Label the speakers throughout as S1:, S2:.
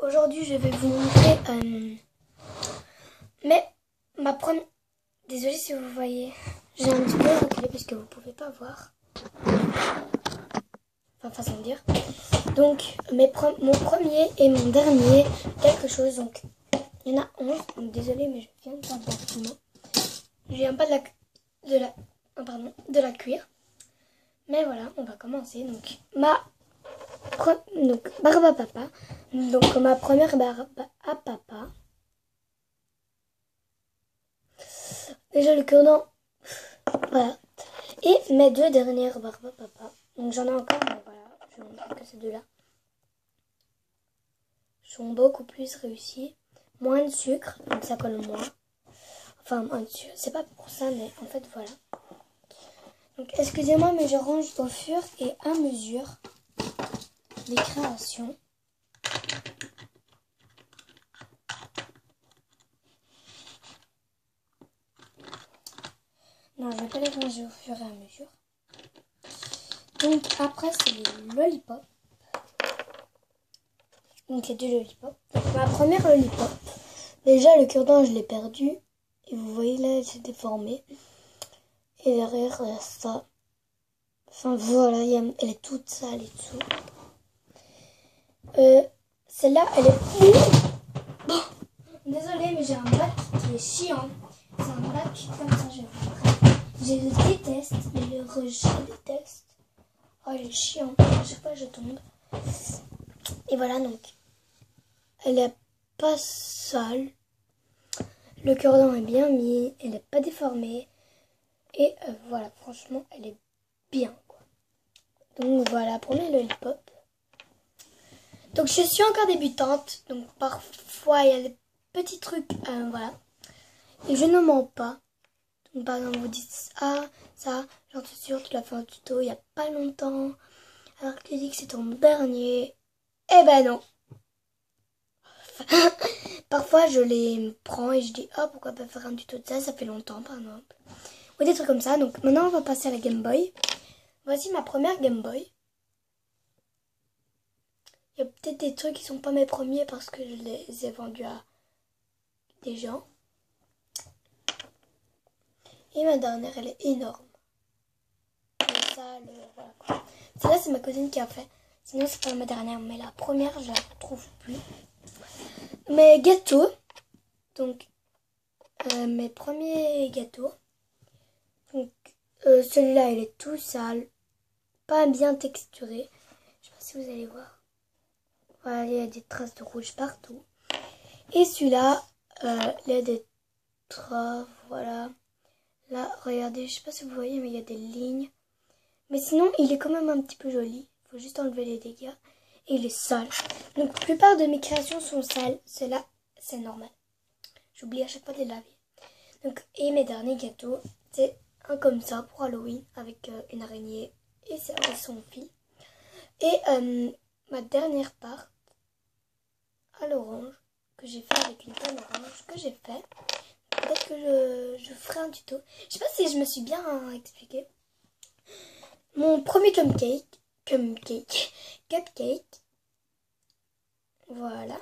S1: aujourd'hui je vais vous montrer ma première... Désolée si vous voyez, j'ai un petit peu reculé parce que vous pouvez pas voir. Enfin, façon de dire. Donc, mon premier et mon dernier quelque chose. Donc, il y en a 11. Donc, désolée, mais je viens de faire un bâtiment. Je viens pas de la cuire. Mais voilà, on va commencer. Donc, barbe à papa. Donc, ma première barbe à papa. Déjà, le cure-dent. Voilà. Et mes deux dernières barbes à papa. Donc, j'en ai encore, mais voilà. Je vais vous montrer que ces deux-là sont beaucoup plus réussis. Moins de sucre, donc ça colle moins. Enfin, moins de sucre. C'est pas pour ça, mais en fait, voilà. Donc, excusez-moi, mais je range au fur et à mesure les créations. Non, je vais pas les ranger au fur et à mesure. Donc, après, c'est les lollipops. Donc, les deux lollipops. Donc, ma première lollipop. Déjà, le cure-dent, je l'ai perdu. Et vous voyez, là, elle s'est déformée. Et derrière, il y a ça. Enfin, voilà, elle est toute sale et tout. Celle-là, elle est... Bon, désolée, mais j'ai un bac qui est chiant. C'est un bac comme ça, je vais vous montrer. Je le déteste, mais le rejet, je déteste. Oh, il est chiant. À chaque fois, je tombe. Et voilà, donc. Elle est pas sale. Le cure-dent est bien mis. Elle n'est pas déformée. Et voilà, franchement, elle est bien, quoi. Donc voilà, pour mes lollipops. Donc je suis encore débutante. Donc parfois, il y a des petits trucs, voilà. Et je ne mens pas. Donc par exemple, vous dites, ah, ça, j'en suis sûre, tu l'as fait un tuto il n'y a pas longtemps. Alors que tu dis que c'est ton dernier. Eh ben non. Parfois, je les prends et je dis, oh, pourquoi pas faire un tuto de ça, ça fait longtemps, par exemple. Ou des trucs comme ça. Donc maintenant, on va passer à la Game Boy. Voici ma première Game Boy. Il y a peut-être des trucs qui sont pas mes premiers parce que je les ai vendus à des gens. Et ma dernière, elle est énorme. Et ça, voilà quoi. Celle-là, c'est ma cousine qui a fait. Sinon, c'est pas ma dernière, mais la première, je la retrouve plus. Mes gâteaux. Donc, mes premiers gâteaux. Donc, celui-là, il est tout sale. Pas bien texturé. Je sais pas si vous allez voir. Voilà, il y a des traces de rouge partout. Et celui-là, il y a des traces, voilà. Là, regardez, je sais pas si vous voyez, mais il y a des lignes. Mais sinon, il est quand même un petit peu joli. Il faut juste enlever les dégâts. Et il est sale. Donc, la plupart de mes créations sont sales. Cela, c'est normal. J'oublie à chaque fois de les laver. Donc, et mes derniers gâteaux, c'est un comme ça pour Halloween avec une araignée et son fil. Et ma dernière part à l'orange que j'ai fait avec une canne orange que j'ai fait. Peut-être que je ferai un tuto. Je sais pas si je me suis bien expliqué. Mon premier cupcake. Voilà.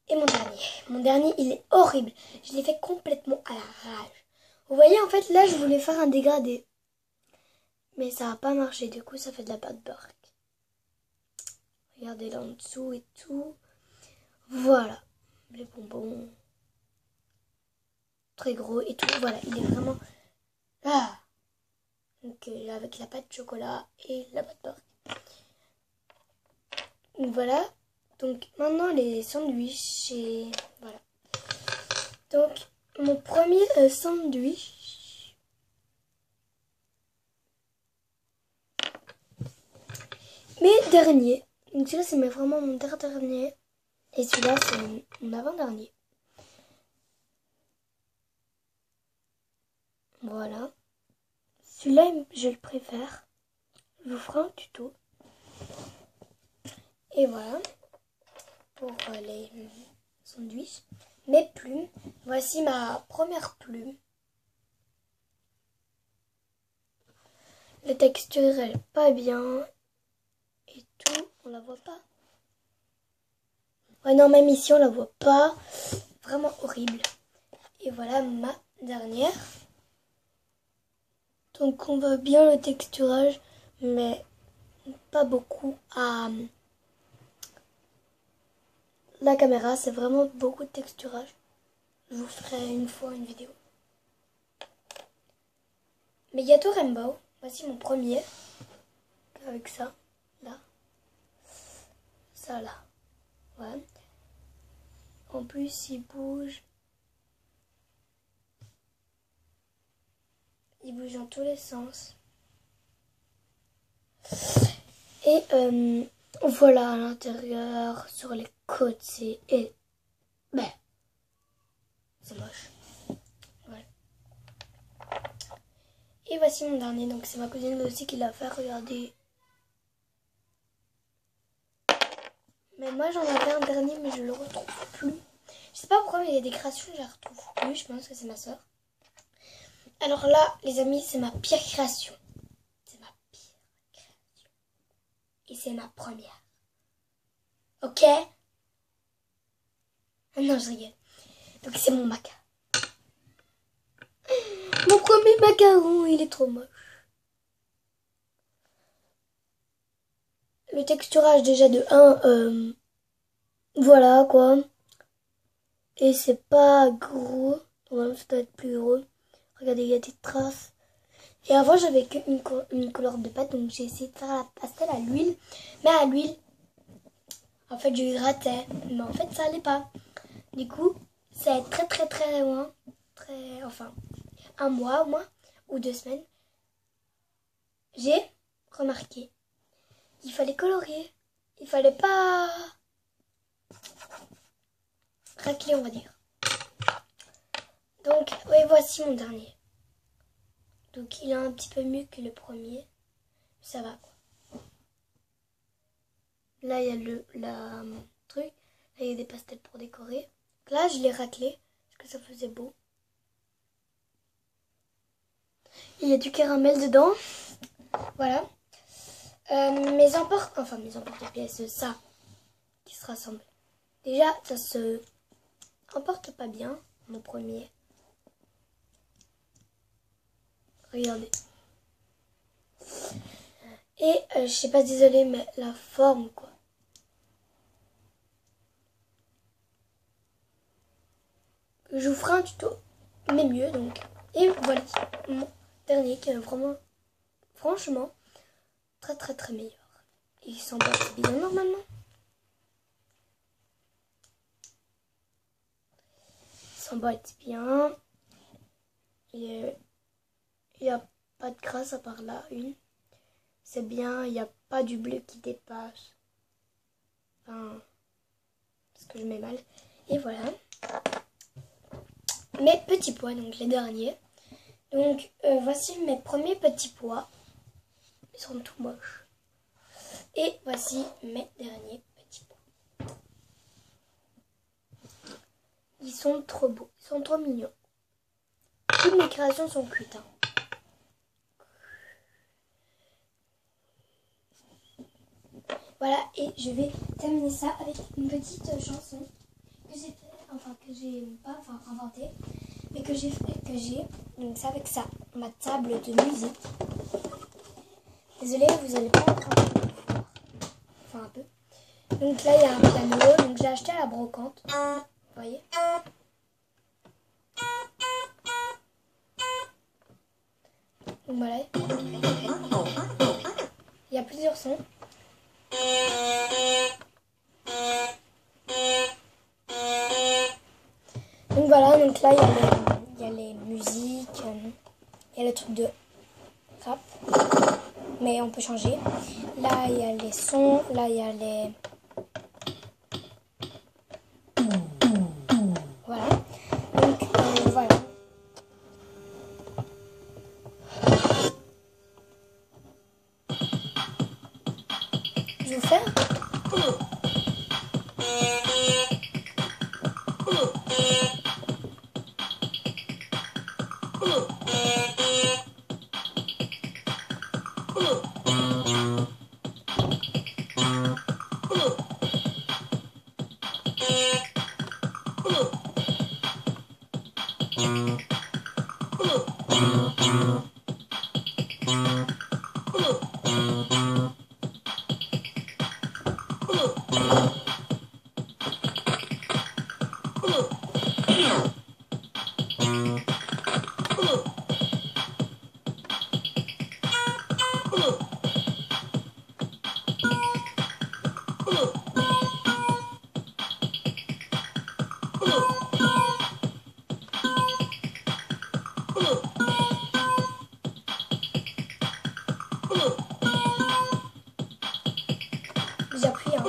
S1: Et mon dernier. Mon dernier, il est horrible. Je l'ai fait complètement à la rage. Vous voyez, en fait, là, je voulais faire un dégradé. Mais ça n'a pas marché. Du coup, ça fait de la pâte bark. Regardez là en dessous et tout. Voilà. Les bonbons. Très gros et tout. Voilà, il est vraiment... Ah. Donc, avec la pâte de chocolat et la pâte bark. Voilà. Donc, maintenant, les sandwichs et... Voilà. Donc, mon premier sandwich... Mes derniers. Donc, celui-là, c'est vraiment mon dernier. Et celui-là, c'est mon avant-dernier. Voilà. Celui-là, je le préfère. Je vous ferai un tuto. Et voilà. Pour les sandwichs. Mes plumes. Voici ma première plume. La texture, elle est pas bien. Et tout, on la voit pas. Ouais, non, même ici, on la voit pas. Vraiment horrible. Et voilà ma dernière. Donc, on voit bien le texturage, mais pas beaucoup à la caméra. C'est vraiment beaucoup de texturage. Je vous ferai une fois une vidéo. Mes gâteaux Rainbow. Voici mon premier. Avec ça, là. Ça, là. Ouais. En plus, il bouge. Il bouge dans tous les sens. Et voilà à l'intérieur, sur les côtés. Et ben, c'est moche. Voilà. Et voici mon dernier. Donc c'est ma cousine aussi qui l'a fait. Regardez. Mais moi j'en avais un dernier, mais je le retrouve plus. Je sais pas pourquoi, mais il y a des créations, je la retrouve plus. Je pense que c'est ma soeur. Alors là, les amis, c'est ma pire création. C'est ma pire création. Et c'est ma première. Ok? Ah non, je rigole. Donc c'est mon maca. Mon premier macaron, il est trop moche. Le texturage déjà de 1, voilà quoi. Et c'est pas gros. Normalement ça doit être plus gros. Regardez, il y a des traces. Et avant j'avais qu'une couleur de pâte, donc j'ai essayé de faire la pastel à l'huile. Mais à l'huile, en fait je grattais. Mais en fait ça allait pas. Du coup, c'est très loin. Enfin, un mois au moins, ou 2 semaines. J'ai remarqué. Il fallait colorier. Il fallait pas racler, on va dire. Donc, oui, voici mon dernier. Donc, il est un petit peu mieux que le premier. Ça va, quoi. Là, il y a la truc. Là, il y a des pastels pour décorer. Là, je l'ai raclé parce que ça faisait beau. Il y a du caramel dedans. Voilà. Mes emporte-pièces, ça, qui se rassemble. Déjà, ça se emporte pas bien, mon premier. Regardez. Et je sais pas, désolée, mais la forme, quoi. Je vous ferai un tuto, mais mieux, donc. Et voilà, mon dernier qui est vraiment, franchement, très meilleur. Il s'emboîte bien normalement. Il s'emboîte bien. Il n'y a pas de crasse à part là, une. C'est bien, il n'y a pas du bleu qui dépasse. Enfin, parce que je mets mal. Et voilà. Mes petits pois, donc les derniers. Donc, voici mes premiers petits pois. Ils sont tout moches. Et voici mes derniers petits pois. Ils sont trop beaux. Ils sont trop mignons. Toutes mes créations sont cuites. Hein. Voilà, et je vais terminer ça avec une petite chanson que j'ai pas inventée, mais que j'ai. Donc c'est avec ça, ma table de musique. Désolée, vous allez pas entendre. Enfin un peu. Donc là il y a un piano, donc j'ai acheté à la brocante. Vous voyez? Donc voilà. Il y a plusieurs sons. Donc voilà, donc là il y a les musiques, il y a le truc de rap, mais on peut changer. Là il y a les sons, là il y a les... Voilà. Donc voilà. Je vais vous faire. J'appuie, hein.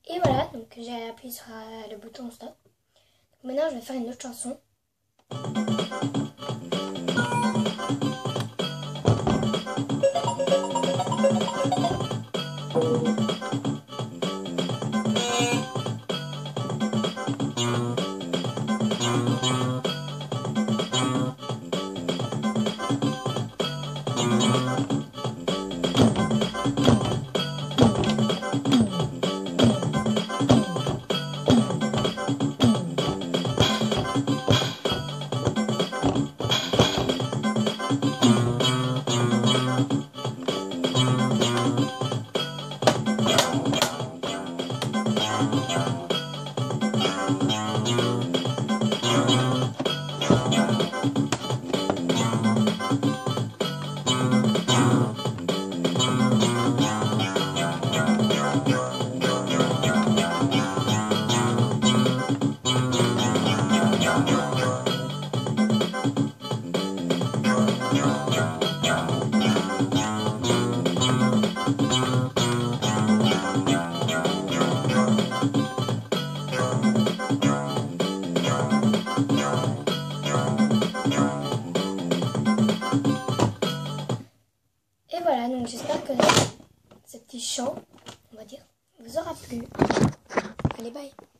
S1: Et voilà, donc j'ai appuyé sur le bouton stop. Maintenant, je vais faire une autre chanson. Et voilà, donc j'espère que ce petit chant, on va dire, vous aura plu. Allez, bye!